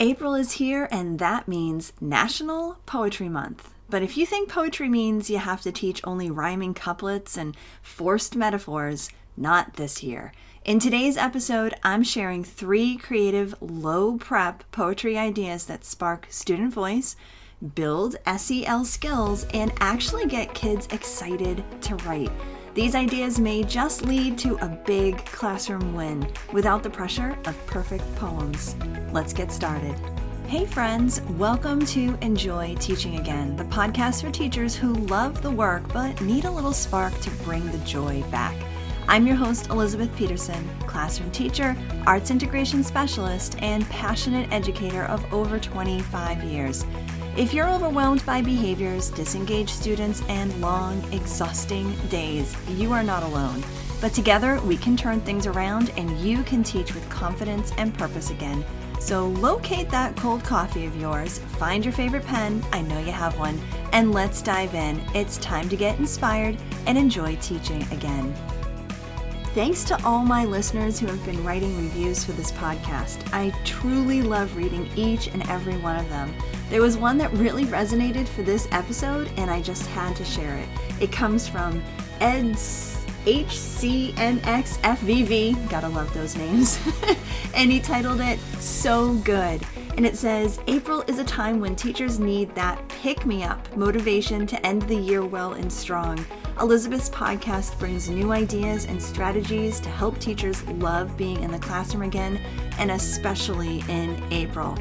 April is here, and that means National Poetry Month. But if you think poetry means you have to teach only rhyming couplets and forced metaphors, not this year. In today's episode, I'm sharing 3 creative, low-prep poetry ideas that spark student voice, build SEL skills, and actually get kids excited to write. These ideas may just lead to a big classroom win without the pressure of perfect poems. Let's get started. Hey friends, welcome to Enjoy Teaching Again, the podcast for teachers who love the work but need a little spark to bring the joy back. I'm your host, Elizabeth Peterson, classroom teacher, arts integration specialist, and passionate educator of over 25 years. If you're overwhelmed by behaviors, disengaged students, and long, exhausting days, you are not alone. But together, we can turn things around and you can teach with confidence and purpose again. So locate that cold coffee of yours, find your favorite pen, I know you have one, and let's dive in. It's time to get inspired and enjoy teaching again. Thanks to all my listeners who have been writing reviews for this podcast. I truly love reading each and every one of them. There was one that really resonated for this episode, and I just had to share it. It comes from Ed's HCNXFVV, gotta love those names, and he titled it So Good. And it says, April is a time when teachers need that pick-me-up motivation to end the year well and strong. Elizabeth's podcast brings new ideas and strategies to help teachers love being in the classroom again, and especially in April.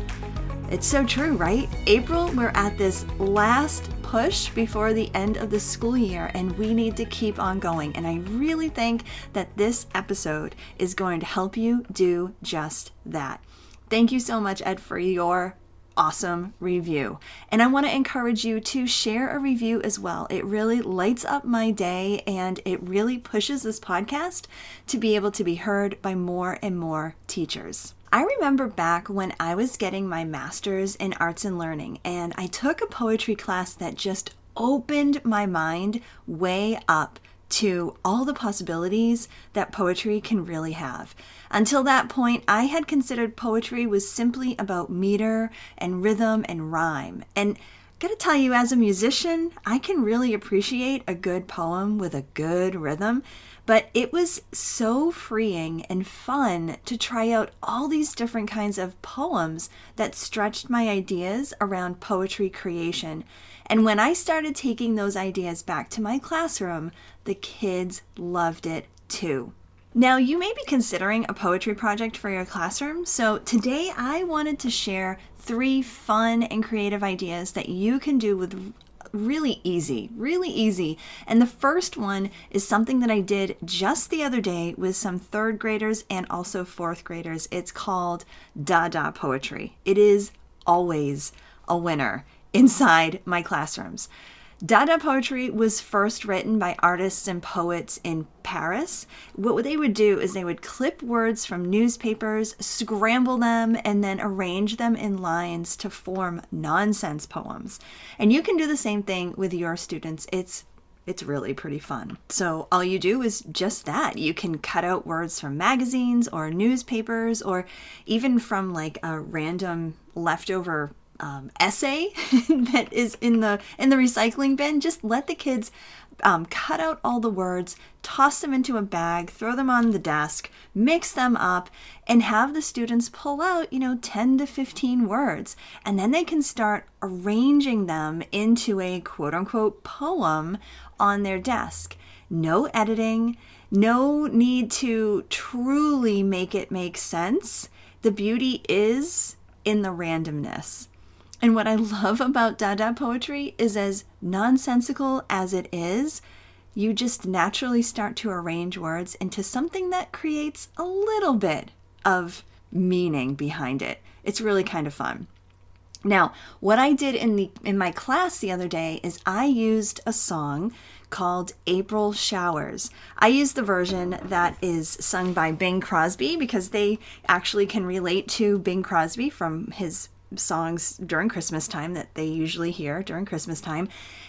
It's so true, right? April, we're at this last push before the end of the school year, and we need to keep on going. And I really think that this episode is going to help you do just that. Thank you so much, Ed, for your awesome review. And I want to encourage you to share a review as well. It really lights up my day, and it really pushes this podcast to be able to be heard by more and more teachers. I remember back when I was getting my master's in arts and learning, and I took a poetry class that just opened my mind way up to all the possibilities that poetry can really have. Until that point, I had considered poetry was simply about meter and rhythm and rhyme. And I gotta tell you, as a musician, I can really appreciate a good poem with a good rhythm. But it was so freeing and fun to try out all these different kinds of poems that stretched my ideas around poetry creation. And when I started taking those ideas back to my classroom, the kids loved it too. Now, you may be considering a poetry project for your classroom, so today I wanted to share 3 fun and creative ideas that you can do with really easy. And the first one is something that I did just the other day with some 3rd graders and also 4th graders. It's called Dada poetry. It is always a winner inside my classrooms. Dada poetry was first written by artists and poets in Paris. What they would do is they would clip words from newspapers, scramble them, and then arrange them in lines to form nonsense poems. And you can do the same thing with your students. It's really pretty fun. So all you do is just that. You can cut out words from magazines or newspapers, or even from like a random leftover essay that is in the recycling bin. Just let the kids cut out all the words, toss them into a bag, throw them on the desk, mix them up, and have the students pull out 10 to 15 words, and then they can start arranging them into a quote-unquote poem on their desk. No editing, no need to truly make it make sense. The beauty is in the randomness. And what I love about Dada poetry is, as nonsensical as it is, you just naturally start to arrange words into something that creates a little bit of meaning behind it. It's really kind of fun. Now, what I did in my class the other day is I used a song called April Showers. I used the version that is sung by Bing Crosby because they actually can relate to Bing Crosby from his songs during Christmas time that they usually hear during Christmas time.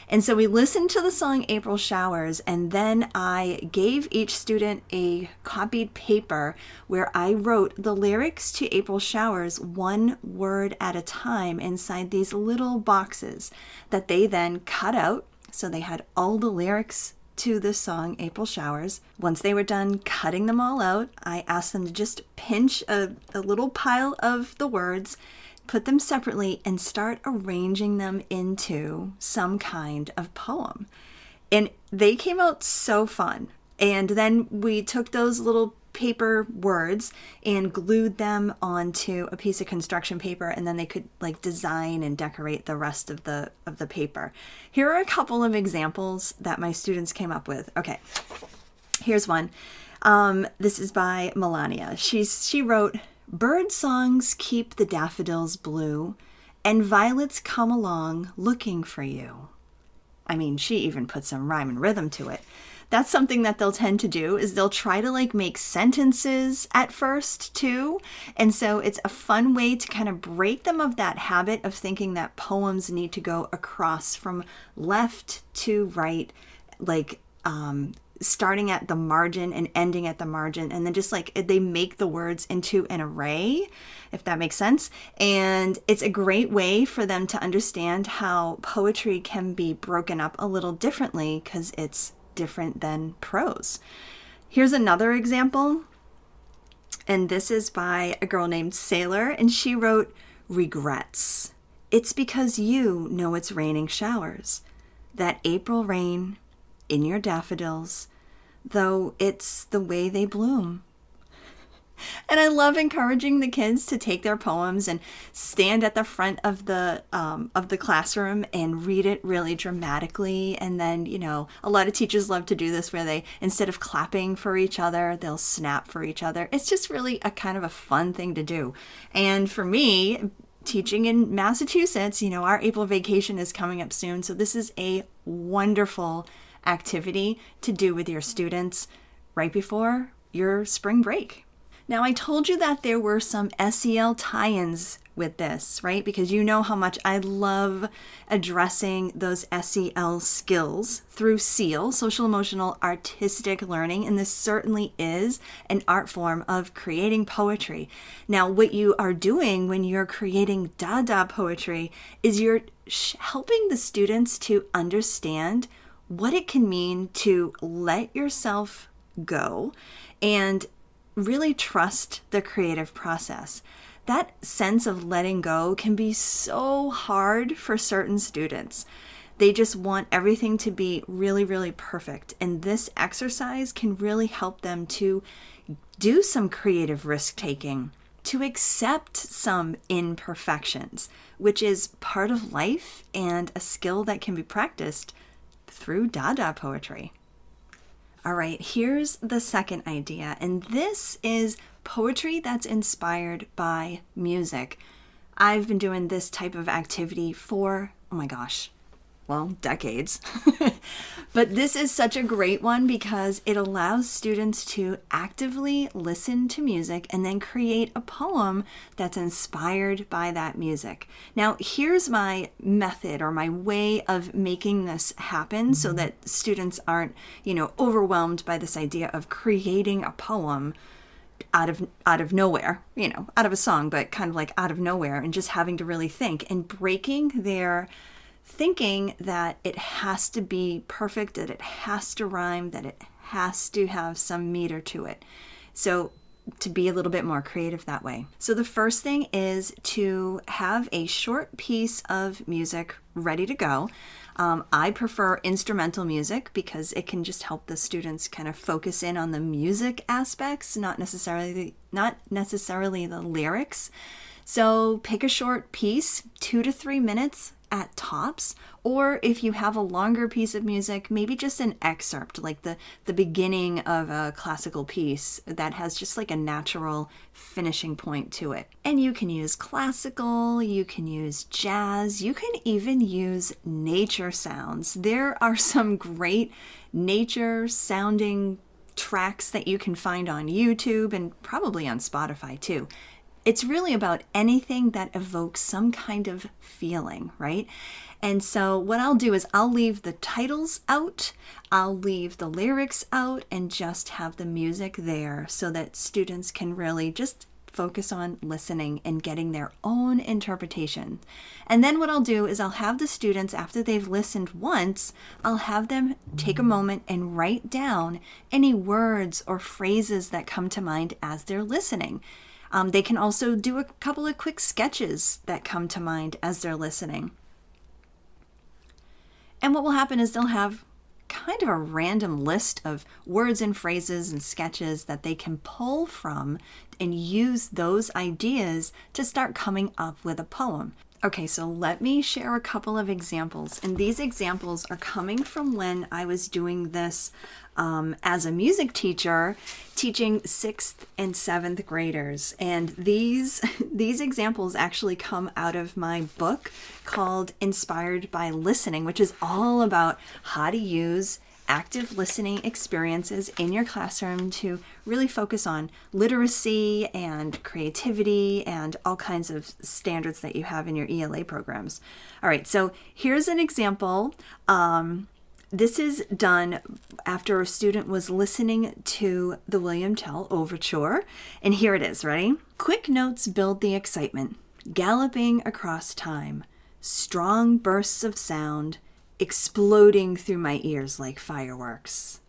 And so we listened to the song April Showers, and then I gave each student a copied paper where I wrote the lyrics to April Showers one word at a time inside these little boxes that they then cut out. So they had all the lyrics to the song April Showers. Once they were done cutting them all out, I asked them to just pinch a little pile of the words, put them separately, and start arranging them into some kind of poem. And they came out so fun. And then we took those little paper words and glued them onto a piece of construction paper, and then they could like design and decorate the rest of the paper. Here are a couple of examples that my students came up with. Okay, here's one. This is by Melania. She wrote, "Bird songs keep the daffodils blue, and violets come along looking for you." I mean, she even put some rhyme and rhythm to it. That's something that they'll tend to do, is they'll try to like make sentences at first too. And so it's a fun way to kind of break them of that habit of thinking that poems need to go across from left to right, like starting at the margin and ending at the margin. And then just like they make the words into an array, if that makes sense. And it's a great way for them to understand how poetry can be broken up a little differently because it's different than prose. Here's another example, and this is by a girl named Sailor, and she wrote, "Regrets. It's because you know it's raining showers, that April rain in your daffodils, though it's the way they bloom." And I love encouraging the kids to take their poems and stand at the front of the classroom and read it really dramatically. And then, you know, a lot of teachers love to do this where they, instead of clapping for each other, they'll snap for each other. It's just really a kind of a fun thing to do. And for me, teaching in Massachusetts, you know, our April vacation is coming up soon. So this is a wonderful activity to do with your students right before your spring break. Now, I told you that there were some SEL tie-ins with this, right? Because you know how much I love addressing those SEL skills through SEAL, social, emotional, artistic learning. And this certainly is an art form of creating poetry. Now, what you are doing when you're creating Dada poetry is you're helping the students to understand what it can mean to let yourself go and really trust the creative process. That sense of letting go can be so hard for certain students. They just want everything to be really, really perfect. And this exercise can really help them to do some creative risk-taking, to accept some imperfections, which is part of life and a skill that can be practiced through Dada poetry. All right, here's the second idea, and this is poetry that's inspired by music. I've been doing this type of activity for, oh my gosh, well, decades. But this is such a great one because it allows students to actively listen to music and then create a poem that's inspired by that music. Now, here's my method or my way of making this happen so that students aren't, you know, overwhelmed by this idea of creating a poem out of nowhere, you know, out of a song, but kind of like out of nowhere, and just having to really think and breaking their thinking that it has to be perfect, that it has to rhyme, that it has to have some meter to it. So to be a little bit more creative that way. So the first thing is to have a short piece of music ready to go. I prefer instrumental music because it can just help the students kind of focus in on the music aspects, not necessarily the lyrics. So pick a short piece, 2 to 3 minutes at tops, or if you have a longer piece of music, maybe just an excerpt, like the beginning of a classical piece that has just like a natural finishing point to it. And you can use classical, you can use jazz, you can even use nature sounds. There are some great nature sounding tracks that you can find on YouTube and probably on Spotify too. It's really about anything that evokes some kind of feeling, right? And so what I'll do is I'll leave the titles out, I'll leave the lyrics out, and just have the music there so that students can really just focus on listening and getting their own interpretation. And then what I'll do is I'll have the students, after they've listened once, I'll have them take a moment and write down any words or phrases that come to mind as they're listening. They can also do a couple of quick sketches that come to mind as they're listening. And what will happen is they'll have kind of a random list of words and phrases and sketches that they can pull from and use those ideas to start coming up with a poem. Okay, so let me share a couple of examples. And these examples are coming from when I was doing this as a music teacher, teaching 6th and 7th graders. And these examples actually come out of my book called Inspired by Listening, which is all about how to use active listening experiences in your classroom to really focus on literacy and creativity and all kinds of standards that you have in your ELA programs. All right, so here's an example. This is done after a student was listening to the William Tell Overture. And here it is, ready? Quick notes build the excitement, galloping across time, strong bursts of sound, exploding through my ears like fireworks.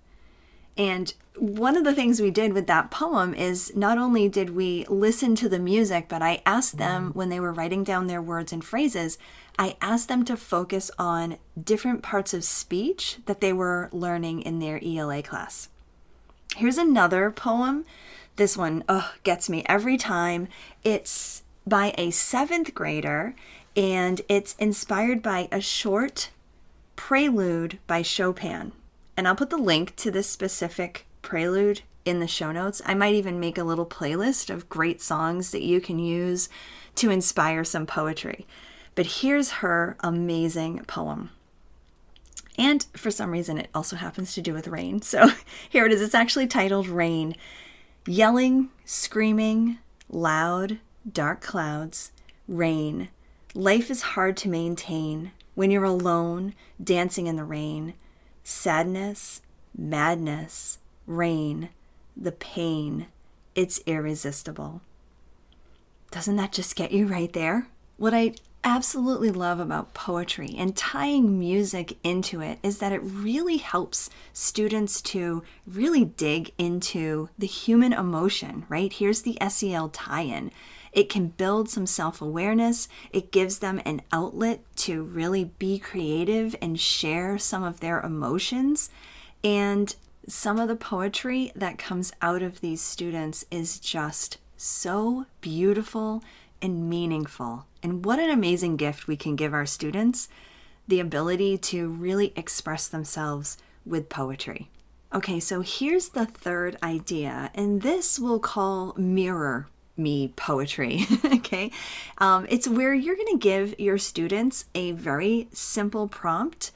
And one of the things we did with that poem is not only did we listen to the music, but I asked them when they were writing down their words and phrases, I asked them to focus on different parts of speech that they were learning in their ELA class. Here's another poem. This one gets me every time. It's by a 7th grader, and it's inspired by a short prelude by Chopin. And I'll put the link to this specific prelude in the show notes. I might even make a little playlist of great songs that you can use to inspire some poetry. But here's her amazing poem. And for some reason, it also happens to do with rain. So here it is. It's actually titled Rain. Yelling, screaming, loud, dark clouds, rain. Life is hard to maintain when you're alone, dancing in the rain. Sadness, madness, rain, the pain. It's irresistible. Doesn't that just get you right there? What I absolutely love about poetry and tying music into it is that it really helps students to really dig into the human emotion, right? Here's the SEL tie-in. It can build some self-awareness. It gives them an outlet to really be creative and share some of their emotions. And some of the poetry that comes out of these students is just so beautiful and meaningful. And what an amazing gift we can give our students, the ability to really express themselves with poetry. Okay, so here's the third idea, and this we'll call mirror me poetry. Okay, it's where you're going to give your students a very simple prompt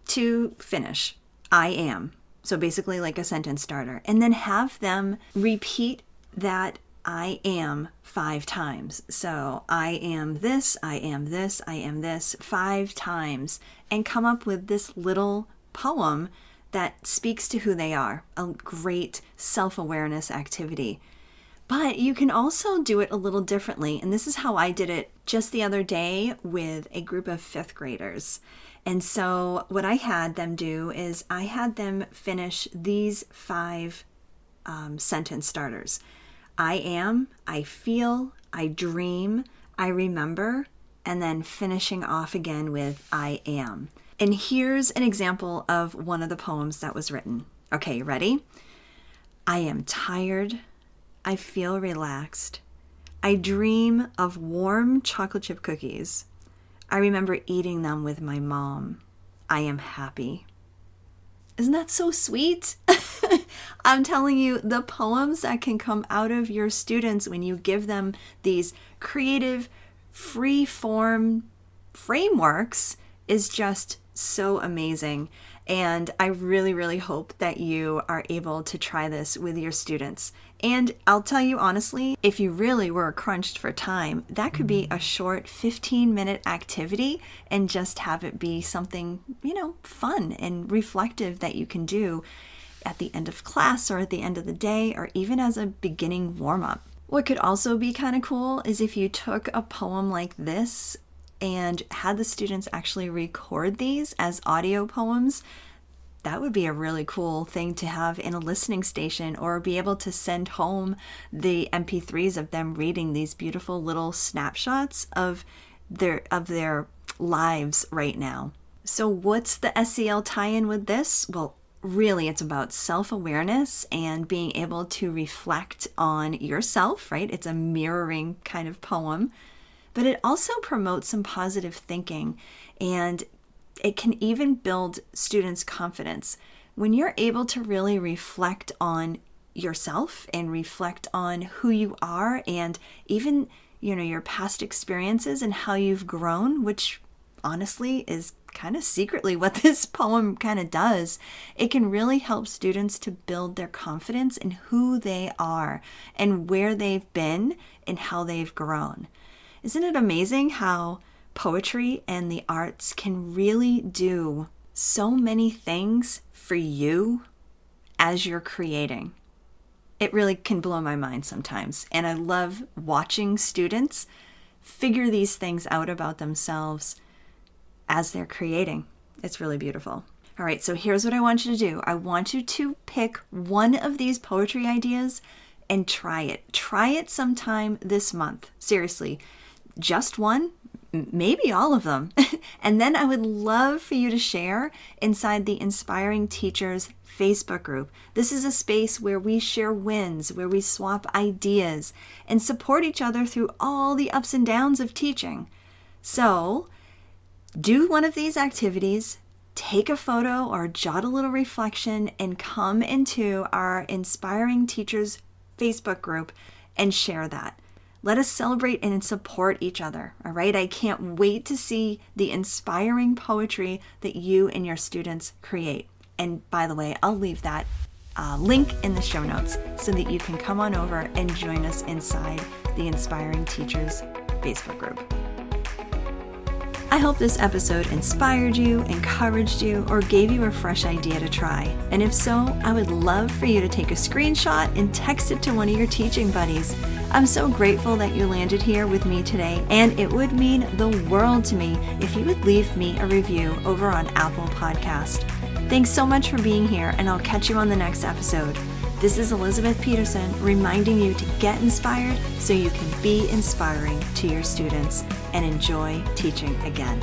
to finish. I am. So basically like a sentence starter, and then have them repeat that I am 5 times. So I am this, I am this, I am this 5 times, and come up with this little poem that speaks to who they are. A great self-awareness activity. But you can also do it a little differently. And this is how I did it just the other day with a group of 5th graders. And so what I had them do is I had them finish these 5 sentence starters. I am, I feel, I dream, I remember, and then finishing off again with I am. And here's an example of one of the poems that was written. Okay, ready? I am tired. I feel relaxed. I dream of warm chocolate chip cookies. I remember eating them with my mom. I am happy. Isn't that so sweet? I'm telling you, the poems that can come out of your students when you give them these creative, free-form frameworks is just so amazing. And I really, really hope that you are able to try this with your students. And I'll tell you honestly, if you really were crunched for time, that could be a short 15-minute activity and just have it be something, fun and reflective that you can do at the end of class or at the end of the day or even as a beginning warm-up. What could also be kind of cool is if you took a poem like this and had the students actually record these as audio poems. That would be a really cool thing to have in a listening station, or be able to send home the MP3s of them reading these beautiful little snapshots of their lives right now. So what's the SEL tie-in with this? Well, really, it's about self-awareness and being able to reflect on yourself, right? It's a mirroring kind of poem. But it also promotes some positive thinking, and it can even build students' confidence. When you're able to really reflect on yourself and reflect on who you are and even, your past experiences and how you've grown, which honestly is kind of secretly what this poem kind of does, it can really help students to build their confidence in who they are and where they've been and how they've grown. Isn't it amazing how poetry and the arts can really do so many things for you as you're creating? It really can blow my mind sometimes. And I love watching students figure these things out about themselves as they're creating. It's really beautiful. All right, so here's what I want you to do. I want you to pick one of these poetry ideas and try it. Try it sometime this month. Seriously. Just one, maybe all of them. And then I would love for you to share inside the Inspiring Teachers Facebook group. This is a space where we share wins, where we swap ideas and support each other through all the ups and downs of teaching. So do one of these activities, take a photo or jot a little reflection, and come into our Inspiring Teachers Facebook group and share that. Let us celebrate and support each other, all right? I can't wait to see the inspiring poetry that you and your students create. And by the way, I'll leave that link in the show notes so that you can come on over and join us inside the Inspiring Teachers Facebook group. I hope this episode inspired you, encouraged you, or gave you a fresh idea to try. And if so, I would love for you to take a screenshot and text it to one of your teaching buddies. I'm so grateful that you landed here with me today, and it would mean the world to me if you would leave me a review over on Apple Podcast. Thanks so much for being here, and I'll catch you on the next episode. This is Elizabeth Peterson reminding you to get inspired so you can be inspiring to your students and enjoy teaching again.